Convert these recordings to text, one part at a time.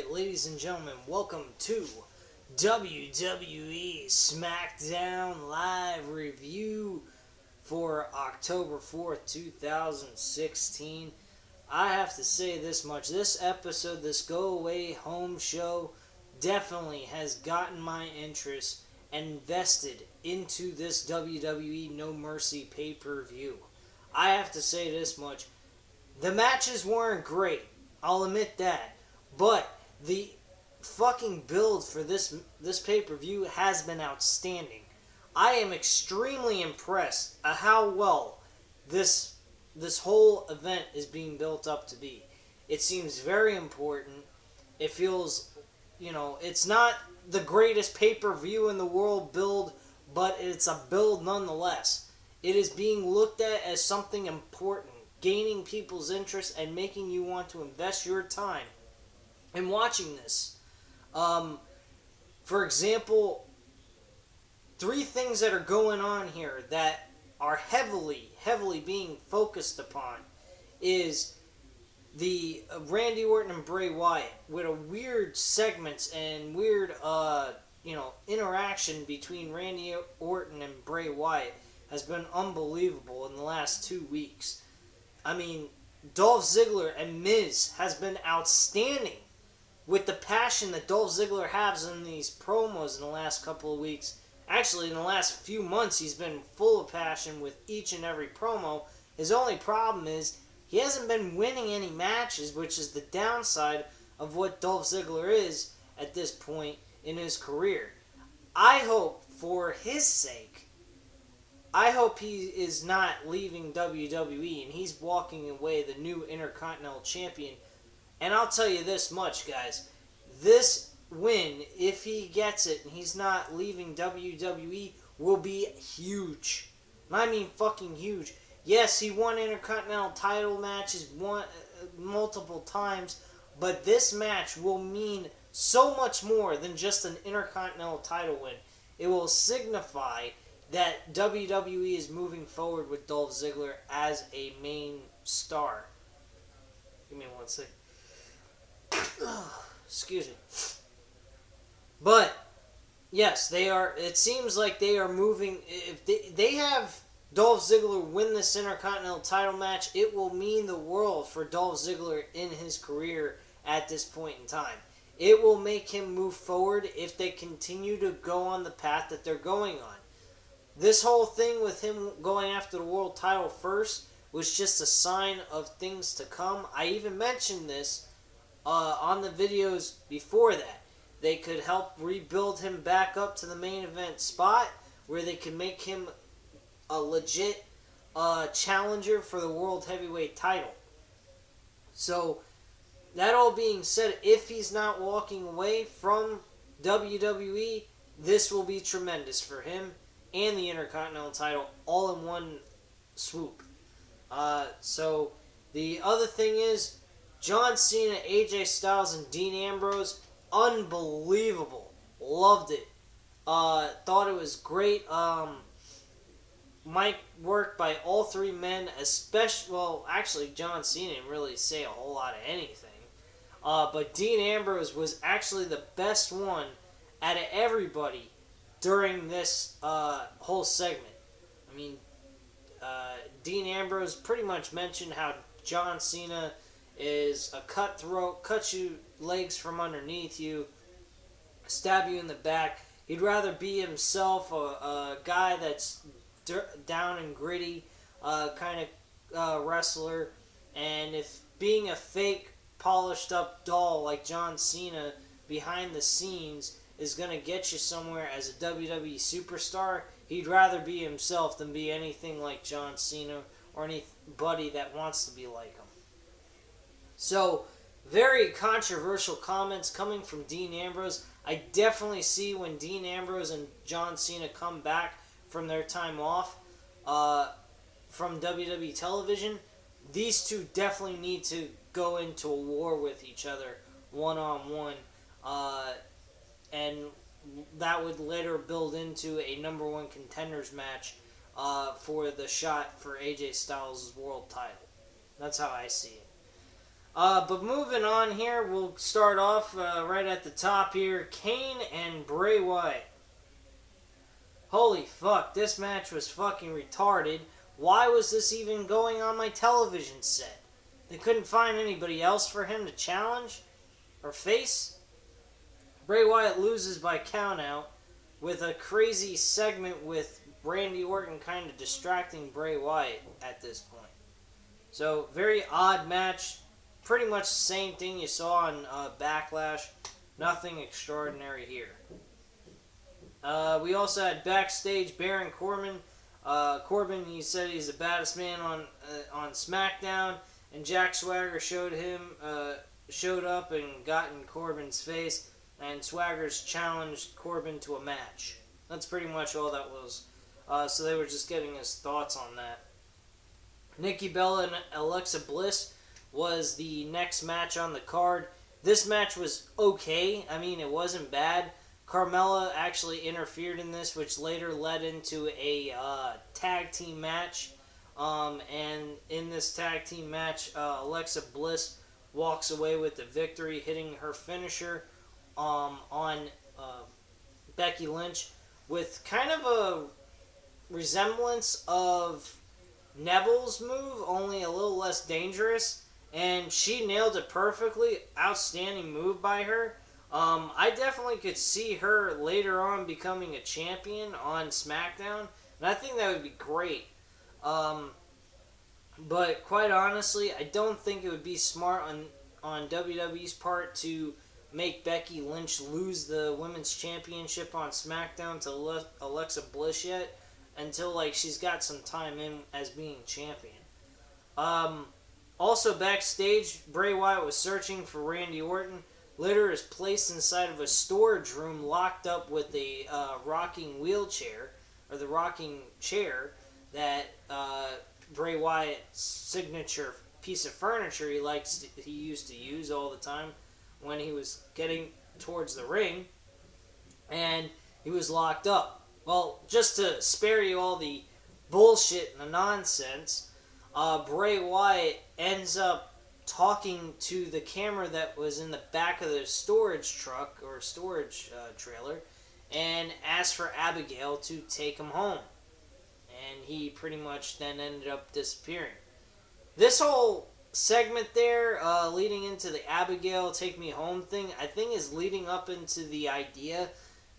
Ladies and gentlemen, welcome to WWE Smackdown Live Review for October 4th, 2016. I have to say this much. This episode, this go-away home show, definitely has gotten my interest and invested into this WWE No Mercy pay-per-view. I have to say this much. The matches weren't great. I'll admit that. But the fucking build for this pay-per-view has been outstanding. I am extremely impressed at how well this whole event is being built up to be. It seems very important. It feels, it's not the greatest pay-per-view in the world build, but it's a build nonetheless. It is being looked at as something important, gaining people's interest and making you want to invest your time in watching this. For example, three things that are going on here that are heavily being focused upon is the Randy Orton and Bray Wyatt with a weird segments and weird interaction between Randy Orton and Bray Wyatt has been unbelievable in the last 2 weeks. I mean, Dolph Ziggler and Miz has been outstanding with the passion that Dolph Ziggler has in these promos in the last couple of weeks. Actually, in the last few months, he's been full of passion with each and every promo. His only problem is he hasn't been winning any matches, which is the downside of what Dolph Ziggler is at this point in his career. I hope, for his sake, I hope he is not leaving WWE and he's walking away the new Intercontinental Champion. And I'll tell you this much, guys. This win, if he gets it and he's not leaving WWE, will be huge. I mean fucking huge. Yes, he won Intercontinental title matches multiple times, but this match will mean so much more than just an Intercontinental title win. It will signify that WWE is moving forward with Dolph Ziggler as a main star. Give me one second. Excuse me. But yes, they are. It seems like they are moving. If they have Dolph Ziggler win this Intercontinental title match, it will mean the world for Dolph Ziggler in his career at this point in time. It will make him move forward if they continue to go on the path that they're going on. This whole thing with him going after the world title first was just a sign of things to come. I even mentioned this on the videos before that. They could help rebuild him back up to the main event spot where they can make him a legit challenger for the World Heavyweight title. So, that all being said, if he's not walking away from WWE, this will be tremendous for him and the Intercontinental title all in one swoop. So, the other thing is, John Cena, AJ Styles, and Dean Ambrose, unbelievable. Loved it. Thought it was great. Mic work by all three men, especially, well, actually, John Cena didn't really say a whole lot of anything. But Dean Ambrose was actually the best one out of everybody during this whole segment. I mean, Dean Ambrose pretty much mentioned how John Cena is a cutthroat, cuts you legs from underneath you, stab you in the back. He'd rather be himself, a guy that's down and gritty kind of wrestler. And if being a fake, polished up doll like John Cena behind the scenes is going to get you somewhere as a WWE superstar, he'd rather be himself than be anything like John Cena or anybody that wants to be like him. So, very controversial comments coming from Dean Ambrose. I definitely see when Dean Ambrose and John Cena come back from their time off from WWE television, these two definitely need to go into a war with each other one-on-one. And that would later build into a number one contenders match for the shot for AJ Styles' world title. That's how I see it. But moving on here, we'll start off right at the top here. Kane and Bray Wyatt. Holy fuck, this match was fucking retarded. Why was this even going on my television set? They couldn't find anybody else for him to challenge or face? Bray Wyatt loses by countout with a crazy segment with Randy Orton kind of distracting Bray Wyatt at this point. So, very odd match. Pretty much the same thing you saw on Backlash. Nothing extraordinary here. We also had backstage Baron Corbin. Corbin, he said he's the baddest man on Smackdown, and Jack Swagger showed up and got in Corbin's face, and Swagger's challenged Corbin to a match. That's pretty much all that was. So they were just getting his thoughts on that. Nikki Bella and Alexa Bliss was the next match on the card. This match was okay. I mean, it wasn't bad. Carmella actually interfered in this, which later led into a tag team match. And in this tag team match, Alexa Bliss walks away with the victory, hitting her finisher on Becky Lynch with kind of a resemblance of Neville's move, only a little less dangerous. And she nailed it perfectly. Outstanding move by her. I definitely could see her later on becoming a champion on SmackDown, and I think that would be great. But quite honestly, I don't think it would be smart on WWE's part to make Becky Lynch lose the Women's Championship on SmackDown to Alexa Bliss yet, until she's got some time in as being champion. Also backstage, Bray Wyatt was searching for Randy Orton. Later is placed inside of a storage room locked up with a rocking wheelchair, or the rocking chair that Bray Wyatt's signature piece of furniture he used to use all the time when he was getting towards the ring, and he was locked up. Well, just to spare you all the bullshit and the nonsense, Bray Wyatt ends up talking to the camera that was in the back of the storage truck or storage trailer, and asked for Abigail to take him home. And he pretty much then ended up disappearing. This whole segment there, leading into the Abigail take me home thing, I think is leading up into the idea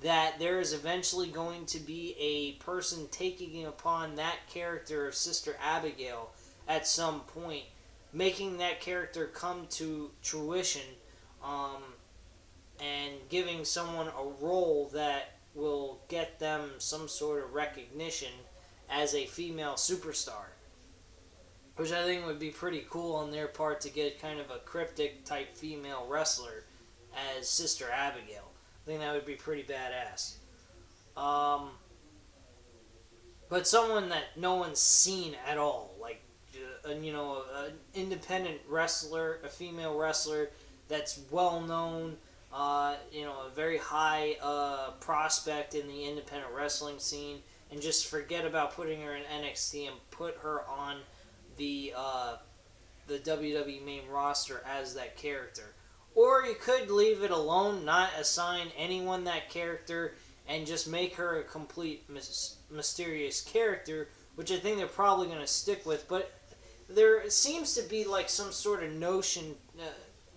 that there is eventually going to be a person taking upon that character of Sister Abigail at some point, making that character come to fruition, and giving someone a role that will get them some sort of recognition as a female superstar. Which I think would be pretty cool on their part to get kind of a cryptic type female wrestler as Sister Abigail. I think that would be pretty badass. But someone that no one's seen at all, an independent wrestler, a female wrestler that's well known, a very high prospect in the independent wrestling scene, and just forget about putting her in NXT and put her on the WWE main roster as that character. Or you could leave it alone, not assign anyone that character, and just make her a complete mysterious character, which I think they're probably going to stick with. But there seems to be some sort of notion,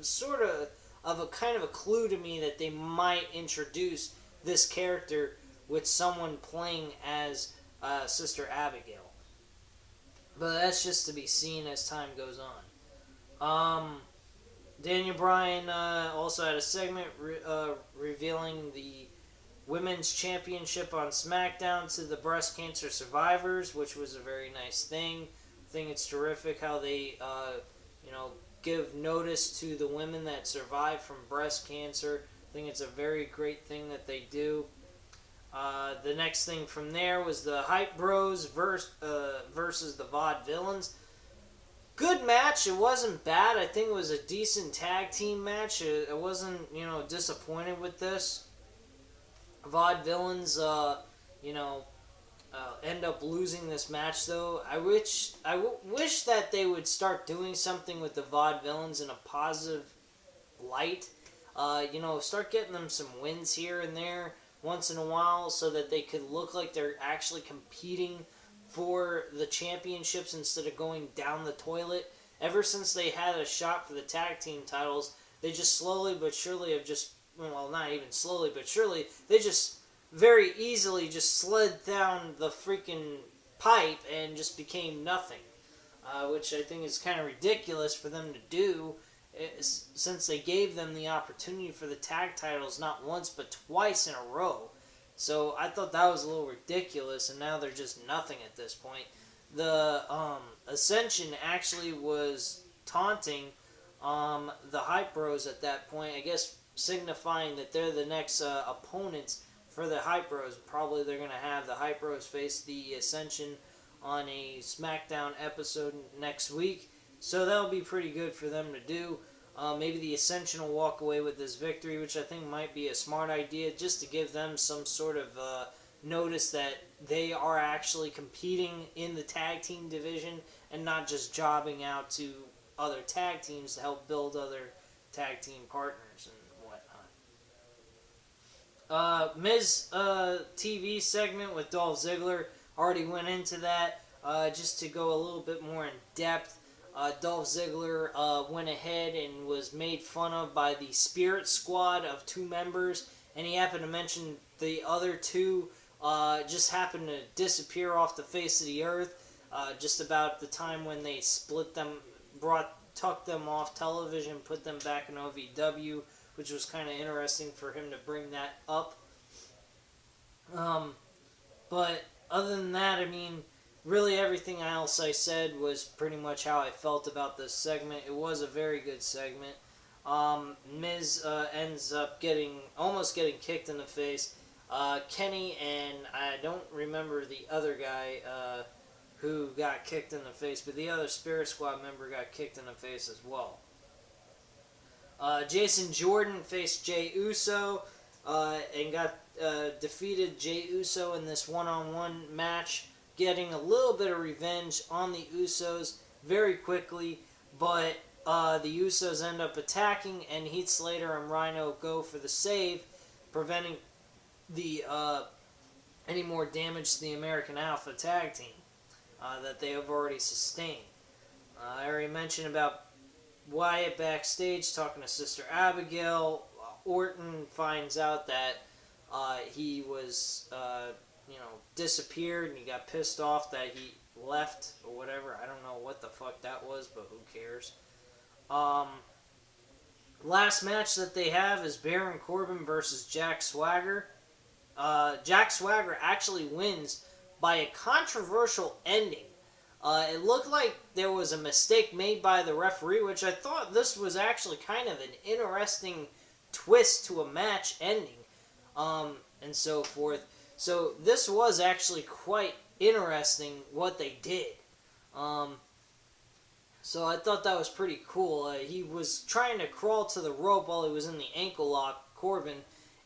sort of a kind of a clue to me that they might introduce this character with someone playing as Sister Abigail. But that's just to be seen as time goes on. Daniel Bryan also had a segment revealing the Women's Championship on SmackDown to the breast cancer survivors, which was a very nice thing. I think it's terrific how they, give notice to the women that survive from breast cancer. I think it's a very great thing that they do. The next thing from there was the Hype Bros versus the Vaudevillains. Good match. It wasn't bad. I think it was a decent tag team match. I wasn't, disappointed with this. Vaudevillains, end up losing this match, though. I wish that they would start doing something with the vaudevillains in a positive light. Start getting them some wins here and there once in a while so that they could look like they're actually competing for the championships instead of going down the toilet. Ever since they had a shot for the tag team titles, they just slowly but surely have not even slowly but surely, they just very easily just slid down the freaking pipe and just became nothing. Which I think is kind of ridiculous for them to do, since they gave them the opportunity for the tag titles not once but twice in a row. So I thought that was a little ridiculous, and now they're just nothing at this point. The Ascension actually was taunting the Hype Bros at that point, I guess signifying that they're the next opponents for the Hype Bros. Probably they're going to have the Hype Bros face the Ascension on a Smackdown episode next week. So that'll be pretty good for them to do. Maybe the Ascension will walk away with this victory, which I think might be a smart idea, just to give them some sort of notice that they are actually competing in the tag team division and not just jobbing out to other tag teams to help build other tag team partners and whatnot. Miz TV segment with Dolph Ziggler, already went into that. Just to go a little bit more in depth, Dolph Ziggler went ahead and was made fun of by the Spirit Squad of 2 members, and he happened to mention the other 2 just happened to disappear off the face of the earth just about the time when they split them, tucked them off television, put them back in OVW, which was kind of interesting for him to bring that up. But other than that, I mean, really everything else I said was pretty much how I felt about this segment. It was a very good segment. Miz ends up almost getting kicked in the face. Kenny and I don't remember the other guy who got kicked in the face, but the other Spirit Squad member got kicked in the face as well. Jason Jordan faced Jey Uso and got defeated Jey Uso in this one-on-one match, getting a little bit of revenge on the Usos very quickly, but the Usos end up attacking, and Heath Slater and Rhino go for the save, preventing any more damage to the American Alpha tag team that they have already sustained. I already mentioned about Wyatt backstage talking to Sister Abigail. Orton finds out that he was, disappeared, and he got pissed off that he left or whatever. I don't know what the fuck that was, but who cares? Last match that they have is Baron Corbin versus Jack Swagger. Jack Swagger actually wins by a controversial ending. It looked like there was a mistake made by the referee, which I thought this was actually kind of an interesting twist to a match ending, and so forth. So this was actually quite interesting what they did. So I thought that was pretty cool. He was trying to crawl to the rope while he was in the ankle lock, Corbin,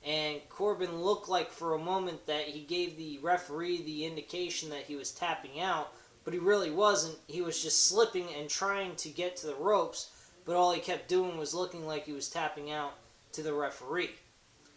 and Corbin looked like for a moment that he gave the referee the indication that he was tapping out, but he really wasn't. He was just slipping and trying to get to the ropes, but all he kept doing was looking like he was tapping out to the referee.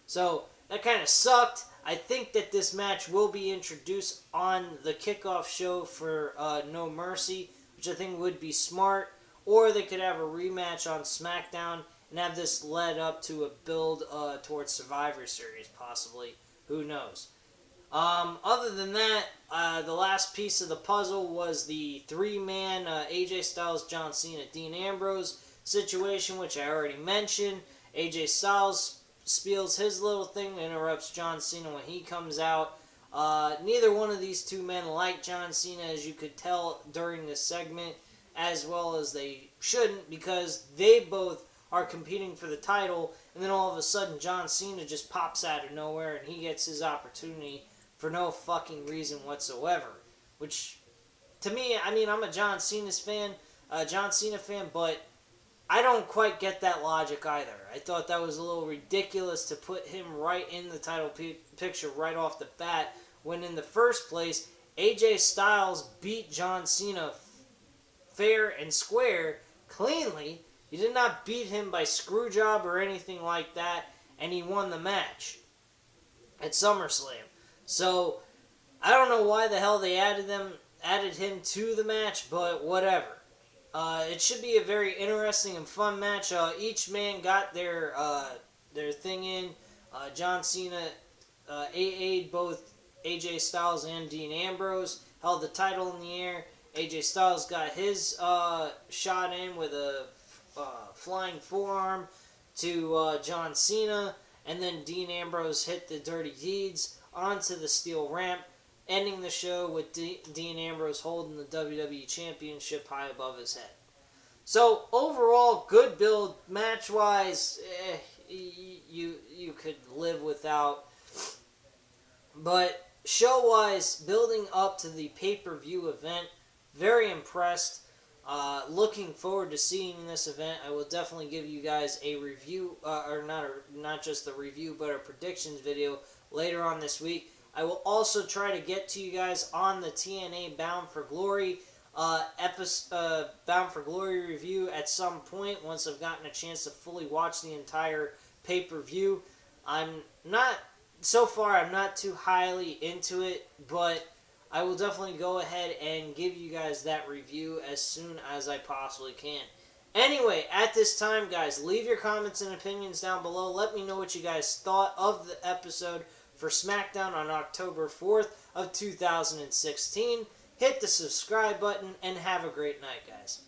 So that kind of sucked. I think that this match will be introduced on the kickoff show for No Mercy, which I think would be smart, or they could have a rematch on Smackdown and have this led up to a build towards Survivor Series, possibly. Who knows? Other than that, the last piece of the puzzle was the 3-man AJ Styles, John Cena, Dean Ambrose situation, which I already mentioned. AJ Styles spiels his little thing, interrupts John Cena when he comes out. Neither one of these 2 men like John Cena, as you could tell during this segment, as well as they shouldn't, because they both are competing for the title, and then all of a sudden John Cena just pops out of nowhere and he gets his opportunity for no fucking reason whatsoever. Which, to me, I mean, I'm a John Cena fan, but I don't quite get that logic either. I thought that was a little ridiculous to put him right in the title picture right off the bat, when in the first place, AJ Styles beat John Cena fair and square, cleanly. He did not beat him by screwjob or anything like that, and he won the match at SummerSlam. So, I don't know why the hell they added him to the match, but whatever. It should be a very interesting and fun match. Each man got their thing in. John Cena AA'd both AJ Styles and Dean Ambrose, held the title in the air. AJ Styles got his shot in with a flying forearm to John Cena, and then Dean Ambrose hit the Dirty Deeds onto the steel ramp, ending the show with Dean Ambrose holding the WWE Championship high above his head. So, overall, good build. Match-wise, you could live without. But show-wise, building up to the pay-per-view event, very impressed. Looking forward to seeing this event. I will definitely give you guys a review, or not just a review, but a predictions video later on this week. I will also try to get to you guys on the TNA Bound for Glory Bound for Glory review at some point once I've gotten a chance to fully watch the entire pay-per-view. So far I'm not too highly into it, but I will definitely go ahead and give you guys that review as soon as I possibly can. Anyway, at this time, guys, leave your comments and opinions down below. Let me know what you guys thought of the episode for Smackdown on October 4th of 2016. Hit the subscribe button and have a great night, guys.